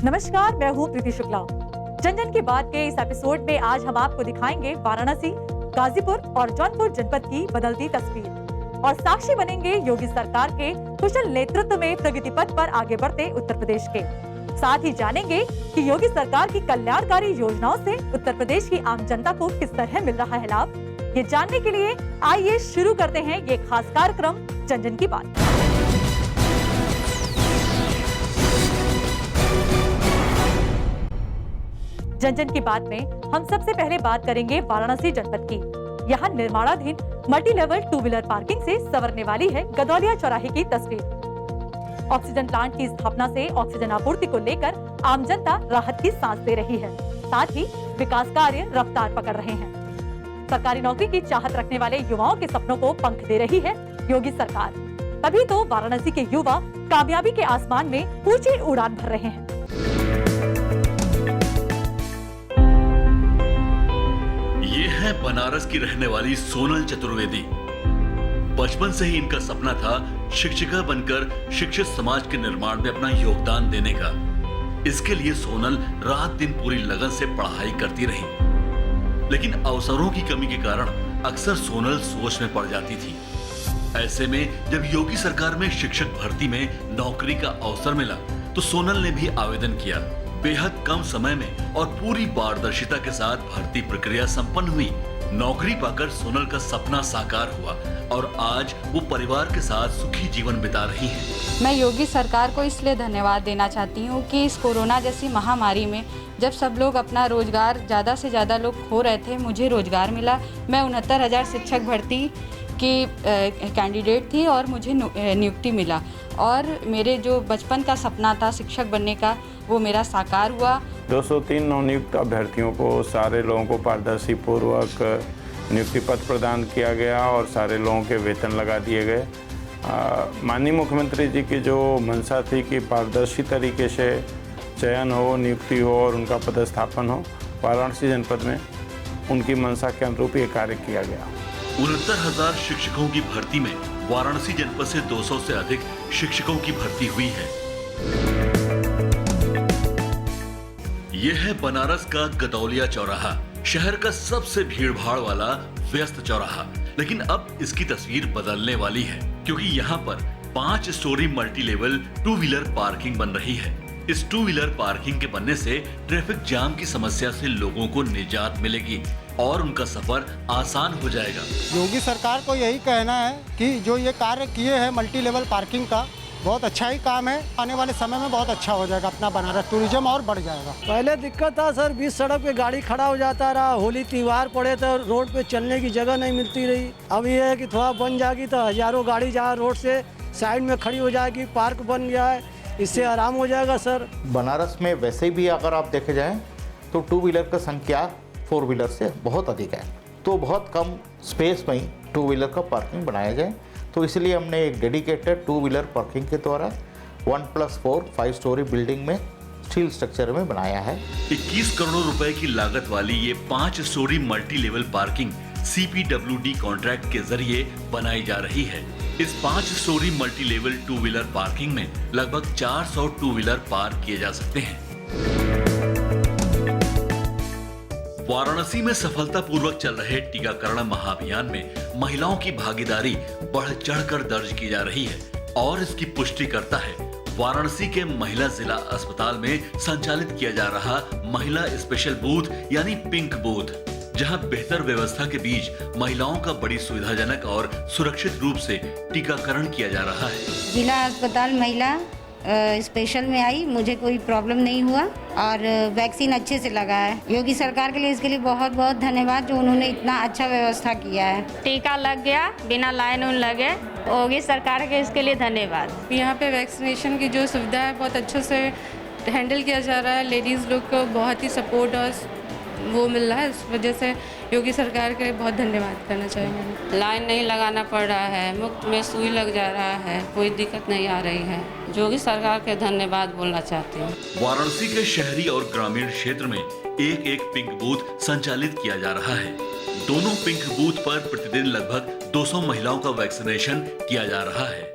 नमस्कार, मैं हूँ प्रीति शुक्ला। जन जन की बात के इस एपिसोड में आज हम आपको दिखाएंगे वाराणसी, गाजीपुर और जौनपुर जनपद की बदलती तस्वीर और साक्षी बनेंगे योगी सरकार के कुशल नेतृत्व में प्रगति पथ पर आगे बढ़ते उत्तर प्रदेश के। साथ ही जानेंगे कि योगी सरकार की कल्याणकारी योजनाओं से उत्तर प्रदेश की आम जनता को किस तरह मिल रहा है लाभ। ये जानने के लिए आइए शुरू करते हैं ये खास कार्यक्रम जन जन की बात। जन जन की बात में हम सबसे पहले बात करेंगे वाराणसी जनपद की। यहाँ निर्माणाधीन multi level two wheeler parking से संवरने वाली है गदौलिया चौराहे की तस्वीर। ऑक्सीजन प्लांट की स्थापना से ऑक्सीजन आपूर्ति को लेकर आम जनता राहत की सांस ले रही है। साथ ही विकास कार्य रफ्तार पकड़ रहे हैं। सरकारी नौकरी की चाहत रखने वाले युवाओं के सपनों को पंख दे रही है योगी सरकार। तभी तो वाराणसी के युवा कामयाबी के आसमान में ऊंची उड़ान भर रहे हैं। ये है बनारस की रहने वाली सोनल चतुर्वेदी। बचपन से ही इनका सपना था शिक्षिका बनकर शिक्षित समाज के निर्माण में अपना योगदान देने का। इसके लिए सोनल रात दिन पूरी लगन से पढ़ाई करती रही, लेकिन अवसरों की कमी के कारण अक्सर सोनल सोच में पड़ जाती थी। ऐसे में जब योगी सरकार में शिक्षक भर्ती में नौकरी का अवसर मिला तो सोनल ने भी आवेदन किया। बेहद कम समय में और पूरी पारदर्शिता के साथ भर्ती प्रक्रिया संपन्न हुई। नौकरी पाकर सोनल का सपना साकार हुआ और आज वो परिवार के साथ सुखी जीवन बिता रही हैं। मैं योगी सरकार को इसलिए धन्यवाद देना चाहती हूँ कि इस कोरोना जैसी महामारी में जब सब लोग अपना रोजगार ज़्यादा से ज़्यादा लोग खो रहे थे, मुझे रोजगार मिला। मैं 69,000 शिक्षक भर्ती की कैंडिडेट थी और मुझे नियुक्ति मिला और मेरे जो बचपन का सपना था शिक्षक बनने का वो मेरा साकार हुआ। 203 नवनियुक्त अभ्यर्थियों को सारे लोगों को पारदर्शी पूर्वक नियुक्ति पत्र प्रदान किया गया और सारे लोगों के वेतन लगा दिए गए। माननीय मुख्यमंत्री जी की जो मंशा थी कि पारदर्शी तरीके से चयन हो, नियुक्ति हो और उनका पदस्थापन हो, वाराणसी जनपद में उनकी मंशा के अनुरूप ये कार्य किया गया। 69,000 शिक्षकों की भर्ती में वाराणसी जनपद से 200 से अधिक शिक्षकों की भर्ती हुई है। यह है बनारस का गदौलिया चौराहा, शहर का सबसे भीड़भाड़ वाला व्यस्त चौराहा। लेकिन अब इसकी तस्वीर बदलने वाली है, क्योंकि यहाँ पर 5 story multi level two wheeler parking बन रही है। इस टू व्हीलर पार्किंग के बनने से ट्रैफिक जाम की समस्या से लोगों को निजात मिलेगी और उनका सफर आसान हो जाएगा। योगी सरकार को यही कहना है कि जो ये कार्य किए हैं मल्टी लेवल पार्किंग का, बहुत अच्छा ही काम है। आने वाले समय में बहुत अच्छा हो जाएगा, अपना बनारस टूरिज्म और बढ़ जाएगा। पहले दिक्कत था सर, बीच सड़क पे गाड़ी खड़ा हो जाता रहा, होली त्योहार पड़े तो रोड पे चलने की जगह नहीं मिलती रही। अब ये है कि थोड़ा बन जाएगी तो हजारों गाड़ी जहाँ रोड से साइड में खड़ी हो जाएगी, पार्क बन गया है, इससे आराम हो जाएगा सर। बनारस में वैसे भी अगर आप देखे जाएँ तो टू व्हीलर की संख्या 4 व्हीलर से बहुत अधिक है, तो बहुत कम स्पेस में ही टू व्हीलर का पार्किंग बनाया जाए। तो इसलिए हमने एक डेडिकेटेड टू व्हीलर पार्किंग के द्वारा 1+4 5 स्टोरी बिल्डिंग में स्टील स्ट्रक्चर में बनाया है। 21 करोड़ रुपए की लागत वाली ये 5 story multi level parking CPWD contract के जरिए बनाई जा रही है। इस 5 story multi level two wheeler parking में लगभग 400 टू व्हीलर पार्क किए जा सकते हैं। वाराणसी में सफलतापूर्वक चल रहे टीकाकरण महाअभियान में महिलाओं की भागीदारी बढ़ चढ़कर दर्ज की जा रही है और इसकी पुष्टि करता है वाराणसी के महिला जिला अस्पताल में संचालित किया जा रहा महिला स्पेशल बूथ यानी पिंक बूथ, जहां बेहतर व्यवस्था के बीच महिलाओं का बड़ी सुविधाजनक और सुरक्षित रूप से टीकाकरण किया जा रहा है। जिला अस्पताल महिला स्पेशल में आई, मुझे कोई प्रॉब्लम नहीं हुआ और वैक्सीन अच्छे से लगा है। योगी सरकार के लिए इसके लिए बहुत बहुत धन्यवाद, जो उन्होंने इतना अच्छा व्यवस्था किया है। टीका लग गया बिना लाइन उन लगे। योगी सरकार के इसके लिए धन्यवाद। यहाँ पे वैक्सीनेशन की जो सुविधा है बहुत अच्छे से हैंडल किया जा रहा है। लेडीज़ लोग को बहुत ही सपोर्ट और वो मिल रहा है, इस वजह से योगी सरकार के लिए बहुत धन्यवाद करना चाहेंगे। लाइन नहीं लगाना पड़ रहा है, मुफ्त में सुई लग जा रहा है, कोई दिक्कत नहीं आ रही है। योगी सरकार के धन्यवाद बोलना चाहती हूँ। वाराणसी के शहरी और ग्रामीण क्षेत्र में एक पिंक बूथ संचालित किया जा रहा है। दोनों पिंक बूथ पर प्रतिदिन लगभग 200 महिलाओं का वैक्सीनेशन किया जा रहा है।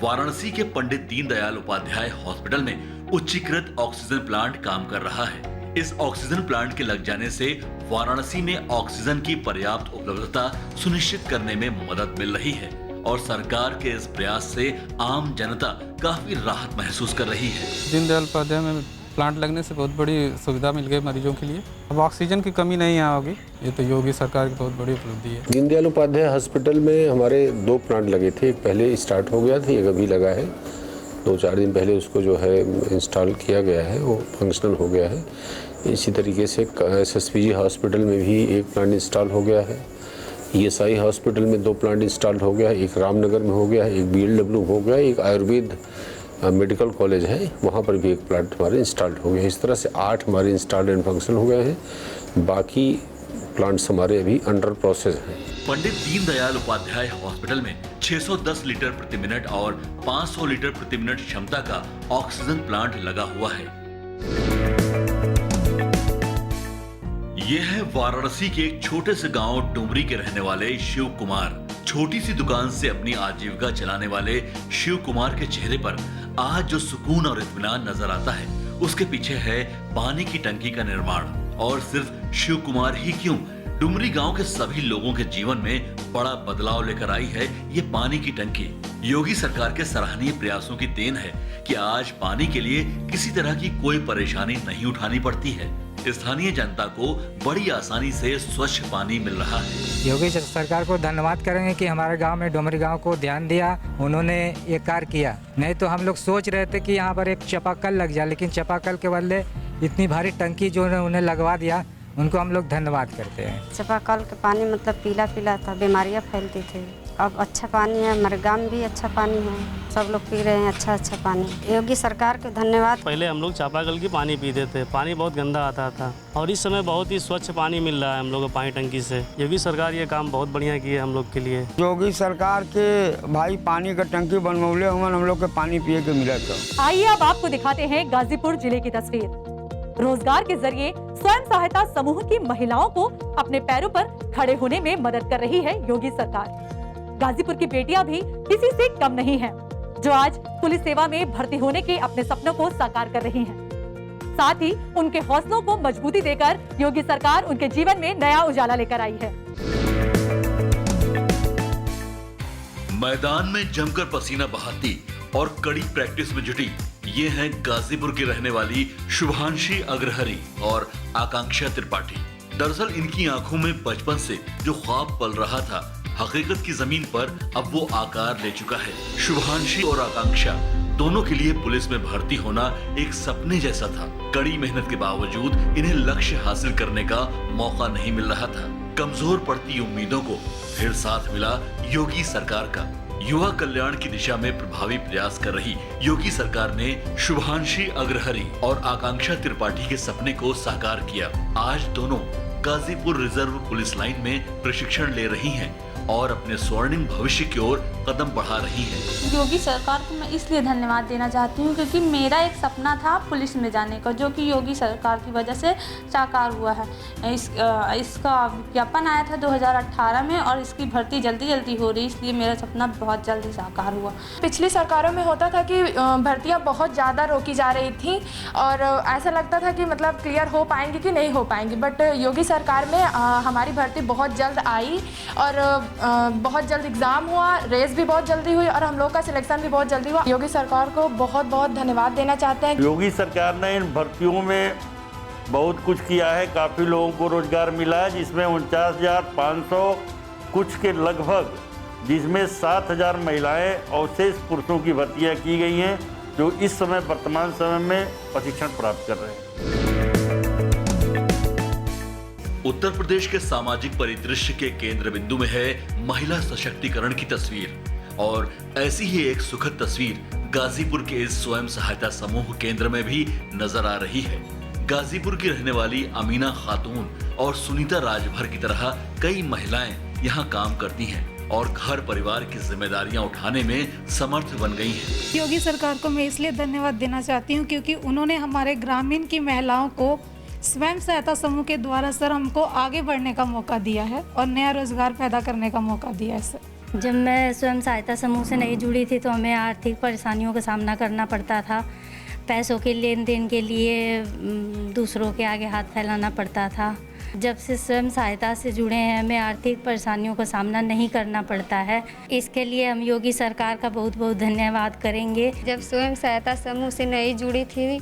वाराणसी के पंडित दीनदयाल उपाध्याय हॉस्पिटल में उच्चीकृत ऑक्सीजन प्लांट काम कर रहा है। इस ऑक्सीजन प्लांट के लग जाने से वाराणसी में ऑक्सीजन की पर्याप्त उपलब्धता सुनिश्चित करने में मदद मिल रही है और सरकार के इस प्रयास से आम जनता काफी राहत महसूस कर रही है। दीनदयाल उपाध्याय में प्लांट लगने से बहुत बड़ी सुविधा मिल गई मरीजों के लिए। अब ऑक्सीजन की कमी नहीं यहाँ होगी। ये तो योगी सरकार की बहुत बड़ी उपलब्धि है। दीनदयाल उपाध्याय हॉस्पिटल में हमारे 2 प्लांट लगे थे। एक पहले स्टार्ट हो गया था, एक अभी लगा है। 2-4 दिन पहले उसको जो है इंस्टॉल किया गया है, वो फंक्शनल हो गया है। इसी तरीके से SSPG हॉस्पिटल में भी एक प्लांट इंस्टॉल हो गया है। ESI हॉस्पिटल में 2 प्लांट इंस्टॉल हो गया है, एक रामनगर में हो गया है, एक BLW हो गया है, एक आयुर्वेद मेडिकल कॉलेज है, वहाँ पर भी एक प्लांट हमारे इंस्टॉल्ड हो गए। इस तरह से 8 हमारे इंस्टॉल्ड एंड फंक्शनल हो गए हैं। बाकी प्लांट्स हमारे अभी अंडर प्रोसेस हैं। पंडित दीनदयाल उपाध्याय हॉस्पिटल में 610 लीटर प्रति मिनट और 500 लीटर प्रति मिनट क्षमता का ऑक्सीजन प्लांट लगा हुआ है। ये है वाराणसी के एक छोटे से गांव डुमरी के रहने वाले शिव कुमार। छोटी सी दुकान से अपनी आजीविका चलाने वाले शिव कुमार के चेहरे पर आज जो सुकून और इत्मीनान नजर आता है, उसके पीछे है पानी की टंकी का निर्माण। और सिर्फ शिव कुमार ही क्यों, डुमरी गांव के सभी लोगों के जीवन में बड़ा बदलाव लेकर आई है ये पानी की टंकी। योगी सरकार के सराहनीय प्रयासों की देन है कि आज पानी के लिए किसी तरह की कोई परेशानी नहीं उठानी पड़ती है। स्थानीय जनता को बड़ी आसानी से स्वच्छ पानी मिल रहा है। योगी सरकार को धन्यवाद करेंगे कि हमारे गांव में डुमरी गांव को ध्यान दिया, उन्होंने ये कार्य किया। नहीं तो हम लोग सोच रहे थे कि यहाँ पर एक चापाकल लग जाए, लेकिन चापाकल के बदले इतनी भारी टंकी जो उन्हें लगवा दिया, उनको हम लोग धन्यवाद करते हैं। चापाकल का पानी मतलब पीला पीला था, बीमारियाँ फैलती थी। अब अच्छा पानी है, हमारे गाँव में भी अच्छा पानी है, सब लोग पी रहे हैं अच्छा पानी। योगी सरकार को धन्यवाद। पहले हम लोग चापाकल की पानी पीते थे, पानी बहुत गंदा आता था और इस समय बहुत ही स्वच्छ पानी मिल रहा है हम लोग को पानी टंकी से। योगी सरकार ये काम बहुत बढ़िया की है हम लोग के लिए। योगी सरकार के भाई पानी का टंकी बनवले हम लोग के पानी पिए के मिला था। आइए अब आपको दिखाते हैं गाजीपुर जिले की तस्वीर। रोजगार के जरिए स्वयं सहायता समूह की महिलाओं को अपने पैरों पर खड़े होने में मदद कर रही है योगी सरकार। गाजीपुर की बेटियां भी किसी से कम नहीं हैं, जो आज पुलिस सेवा में भर्ती होने के अपने सपनों को साकार कर रही हैं। साथ ही उनके हौसलों को मजबूती देकर योगी सरकार उनके जीवन में नया उजाला लेकर आई है। मैदान में जमकर पसीना बहाती और कड़ी प्रैक्टिस में जुटी ये हैं गाजीपुर की रहने वाली शुभांशी अग्रहरी और आकांक्षा त्रिपाठी। दरअसल इनकी आंखों में बचपन से जो ख्वाब पल रहा था, हकीकत की जमीन पर अब वो आकार ले चुका है। शुभांशी और आकांक्षा दोनों के लिए पुलिस में भर्ती होना एक सपने जैसा था। कड़ी मेहनत के बावजूद इन्हें लक्ष्य हासिल करने का मौका नहीं मिल रहा था। कमजोर पड़ती उम्मीदों को फिर साथ मिला योगी सरकार का। युवा कल्याण की दिशा में प्रभावी प्रयास कर रही योगी सरकार ने शुभांशी अग्रहरी और आकांक्षा त्रिपाठी के सपने को साकार किया। आज दोनों गाजीपुर रिजर्व पुलिस लाइन में प्रशिक्षण ले रही हैं और अपने स्वर्णिम भविष्य की ओर कदम बढ़ा रही है। योगी सरकार को मैं इसलिए धन्यवाद देना चाहती हूँ क्योंकि मेरा एक सपना था पुलिस में जाने का, जो कि योगी सरकार की वजह से साकार हुआ है। इसका विज्ञापन आया था 2018 में और इसकी भर्ती जल्दी हो रही, इसलिए मेरा सपना बहुत जल्दी साकार हुआ। पिछली सरकारों में होता था कि भर्तियाँ बहुत ज़्यादा रोकी जा रही थी और ऐसा लगता था कि मतलब क्लियर हो पाएंगी कि नहीं हो पाएंगी, बट योगी सरकार में हमारी भर्ती बहुत जल्द आई और बहुत जल्द एग्ज़ाम हुआ, रेस भी बहुत जल्दी हुई और हम लोग का सिलेक्शन भी बहुत जल्दी हुआ। योगी सरकार को बहुत बहुत धन्यवाद देना चाहते हैं। योगी सरकार ने इन भर्तियों में बहुत कुछ किया है, काफ़ी लोगों को रोजगार मिला है, जिसमें 49,500 कुछ के लगभग, जिसमें 7,000 महिलाएं और शेष पुरुषों की भर्तियाँ की गई हैं, जो इस समय वर्तमान समय में प्रशिक्षण प्राप्त कर रहे हैं। उत्तर प्रदेश के सामाजिक परिदृश्य के केंद्र बिंदु में है महिला सशक्तिकरण की तस्वीर और ऐसी ही एक सुखद तस्वीर गाजीपुर के इस स्वयं सहायता समूह केंद्र में भी नजर आ रही है। गाजीपुर की रहने वाली अमीना खातून और सुनीता राजभर की तरह कई महिलाएं यहाँ काम करती हैं और घर परिवार की जिम्मेदारियां उठाने में समर्थ बन गई हैं। योगी सरकार को मैं इसलिए धन्यवाद देना चाहती हूँ क्योंकि उन्होंने हमारे ग्रामीण की महिलाओं को स्वयं सहायता समूह के द्वारा सर हमको आगे बढ़ने का मौका दिया है और नया रोजगार पैदा करने का मौका दिया है सर। जब मैं स्वयं सहायता समूह से नहीं जुड़ी थी तो हमें आर्थिक परेशानियों का सामना करना पड़ता था। पैसों के लेन देन के लिए दूसरों के आगे हाथ फैलाना पड़ता था। जब से स्वयं सहायता से जुड़े हैं हमें आर्थिक परेशानियों का सामना नहीं करना पड़ता है। इसके लिए हम योगी सरकार का बहुत बहुत धन्यवाद करेंगे। जब स्वयं सहायता समूह से नहीं जुड़ी थी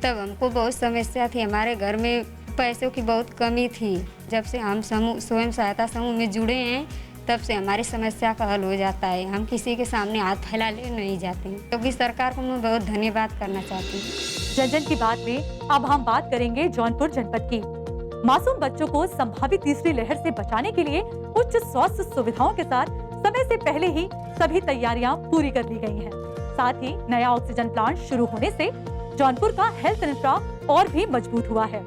तब हमको बहुत समस्या थी, हमारे घर में पैसों की बहुत कमी थी। जब से हम स्वयं सहायता समूह में जुड़े हैं तब से हमारी समस्या का हल हो जाता है। हम किसी के सामने हाथ फैलाने नहीं जाते। योगी सरकार को मैं बहुत धन्यवाद करना चाहती हूँ। जन जन की बात में अब हम बात करेंगे जौनपुर जनपद की। मासूम बच्चों को संभावित तीसरी लहर से बचाने के लिए उच्च स्वास्थ्य सुविधाओं के साथ समय से पहले ही सभी तैयारियां पूरी कर ली गई हैं। साथ ही नया ऑक्सीजन प्लांट शुरू होने से जौनपुर का हेल्थ इंफ्रा और भी मजबूत हुआ है।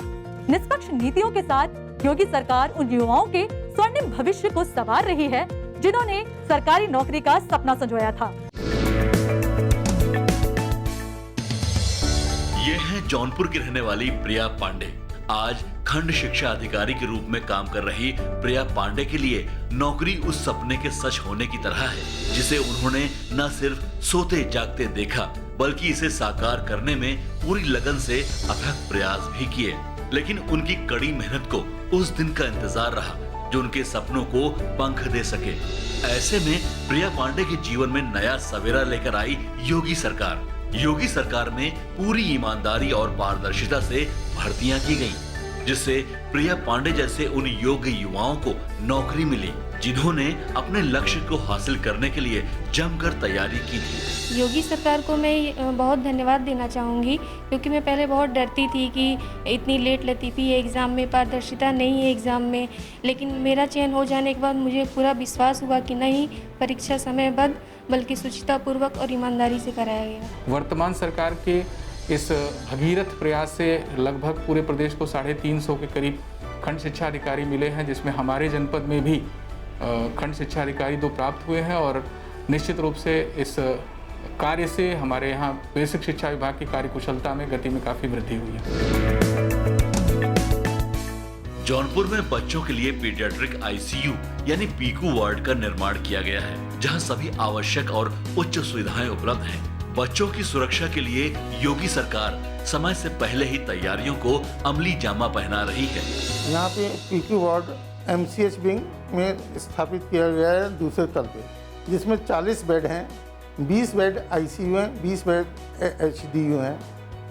निष्पक्ष नीतियों के साथ योगी सरकार उन युवाओं के स्वर्णिम भविष्य को संवार रही है जिन्होंने सरकारी नौकरी का सपना संजोया था। ये है जौनपुर की रहने वाली प्रिया पांडे। आज खंड शिक्षा अधिकारी के रूप में काम कर रही प्रिया पांडे के लिए नौकरी उस सपने के सच होने की तरह है जिसे उन्होंने न सिर्फ सोते जागते देखा बल्कि इसे साकार करने में पूरी लगन से अथक प्रयास भी किए। लेकिन उनकी कड़ी मेहनत को उस दिन का इंतजार रहा जो उनके सपनों को पंख दे सके। ऐसे में प्रिया पांडे के जीवन में नया सवेरा लेकर आई योगी सरकार। योगी सरकार में पूरी ईमानदारी और पारदर्शिता से भर्तियां की गईं, जिससे प्रिया पांडे जैसे उन योग्य युवाओं को नौकरी मिली जिन्होंने अपने लक्ष्य को हासिल करने के लिए जमकर तैयारी की थी। योगी सरकार को मैं बहुत धन्यवाद देना चाहूँगी क्योंकि मैं पहले बहुत डरती थी कि इतनी लेट लतीफ़ी है एग्ज़ाम में, पारदर्शिता नहीं है एग्ज़ाम में, लेकिन मेरा चयन हो जाने के बाद मुझे पूरा विश्वास हुआ कि नहीं, परीक्षा समयबद्ध बल्कि शुचितापूर्वक और ईमानदारी से कराया गया। वर्तमान सरकार के इस भगीरथ प्रयास से लगभग पूरे प्रदेश को 350 के करीब खंड शिक्षा अधिकारी मिले हैं, जिसमें हमारे जनपद में भी खंड शिक्षा अधिकारी 2 प्राप्त हुए हैं और निश्चित रूप से इस कार्य से हमारे यहाँ बेसिक शिक्षा विभाग की कार्यकुशलता में गति में काफ़ी वृद्धि हुई है। जौनपुर में बच्चों के लिए पीडियाट्रिक आईसीयू यानी पीकू वार्ड का निर्माण किया गया है जहां सभी आवश्यक और उच्च सुविधाएं उपलब्ध हैं। बच्चों की सुरक्षा के लिए योगी सरकार समय से पहले ही तैयारियों को अमली जामा पहना रही है। यहाँ पे पीकू वार्ड MCH विंग में स्थापित किया गया है दूसरे तल पे, जिसमें 40 बेड हैं, 20 बेड ICU हैं, 20 बेड HDU हैं।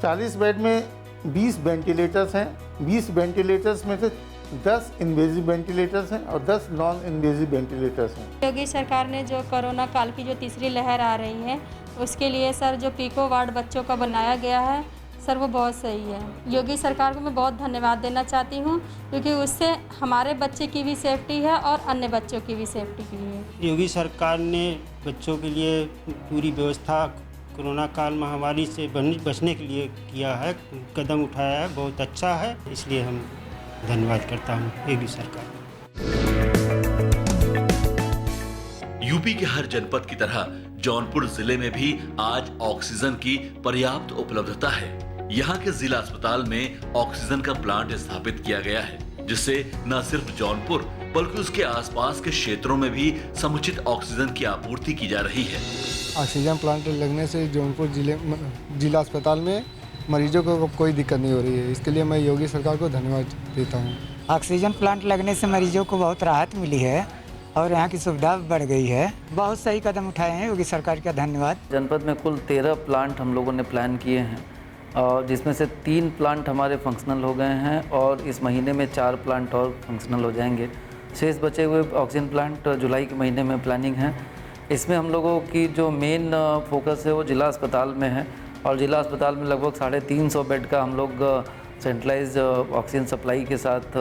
40 बेड में 20 वेंटिलेटर्स हैं, 20 वेंटिलेटर्स में से 10 इन्वेजिव वेंटिलेटर्स हैं और 10 नॉन इन्वेजिव वेंटिलेटर्स हैं। योगी सरकार ने जो कोरोना काल की जो तीसरी लहर आ रही है उसके लिए सर जो पीको वार्ड बच्चों का बनाया गया है सर वो बहुत सही है। योगी सरकार को मैं बहुत धन्यवाद देना चाहती हूँ क्योंकि उससे हमारे बच्चे की भी सेफ्टी है और अन्य बच्चों की भी सेफ्टी की है। योगी सरकार ने बच्चों के लिए पूरी व्यवस्था कोरोना काल महामारी से बचने के लिए किया है, कदम उठाया है, बहुत अच्छा है, इसलिए हम धन्यवाद करता हूँ योगी सरकार। यूपी के हर जनपद की तरह जौनपुर जिले में भी आज ऑक्सीजन की पर्याप्त उपलब्धता है। यहाँ के जिला अस्पताल में ऑक्सीजन का प्लांट स्थापित किया गया है जिससे न सिर्फ जौनपुर बल्कि उसके आसपास के क्षेत्रों में भी समुचित ऑक्सीजन की आपूर्ति की जा रही है। ऑक्सीजन प्लांट लगने से जौनपुर जिला अस्पताल में मरीजों को कोई दिक्कत नहीं हो रही है। इसके लिए मैं योगी सरकार को धन्यवाद देता हूँ। ऑक्सीजन प्लांट लगने से मरीजों को बहुत राहत मिली है और यहाँ की सुविधा बढ़ गई है। बहुत सही कदम उठाए हैं योगी सरकार का धन्यवाद। जनपद में कुल 13 प्लांट हम लोगों ने प्लान किए हैं और जिसमें से 3 प्लांट हमारे फंक्शनल हो गए हैं और इस महीने में 4 प्लांट और फंक्शनल हो जाएंगे। शेष बचे हुए ऑक्सीजन प्लांट जुलाई के महीने में प्लानिंग है। इसमें हम लोगों की जो मेन फोकस है वो जिला अस्पताल में है और जिला अस्पताल में लगभग 350 बेड का हम लोग सेंट्रलाइज ऑक्सीजन सप्लाई के साथ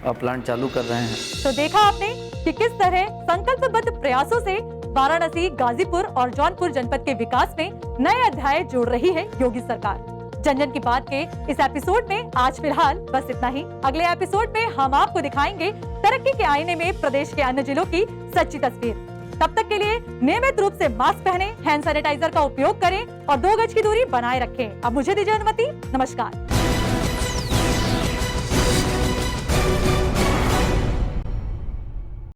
प्लांट चालू कर रहे हैं। तो देखा आपने कि किस तरह संकल्पबद्ध प्रयासों से वाराणसी, गाजीपुर और जौनपुर जनपद के विकास में नए अध्याय जोड़ रही है योगी सरकार। जन जन की बात के इस एपिसोड में आज फिलहाल बस इतना ही। अगले एपिसोड में हम आपको दिखाएंगे तरक्की के आईने में प्रदेश के अन्य जिलों की सच्ची तस्वीर। तब तक के लिए नियमित रूप से मास्क पहने, हैंड सैनिटाइजर का उपयोग करें और 2 गज की दूरी बनाए रखें। अब मुझे दीजिए अनुमति। नमस्कार।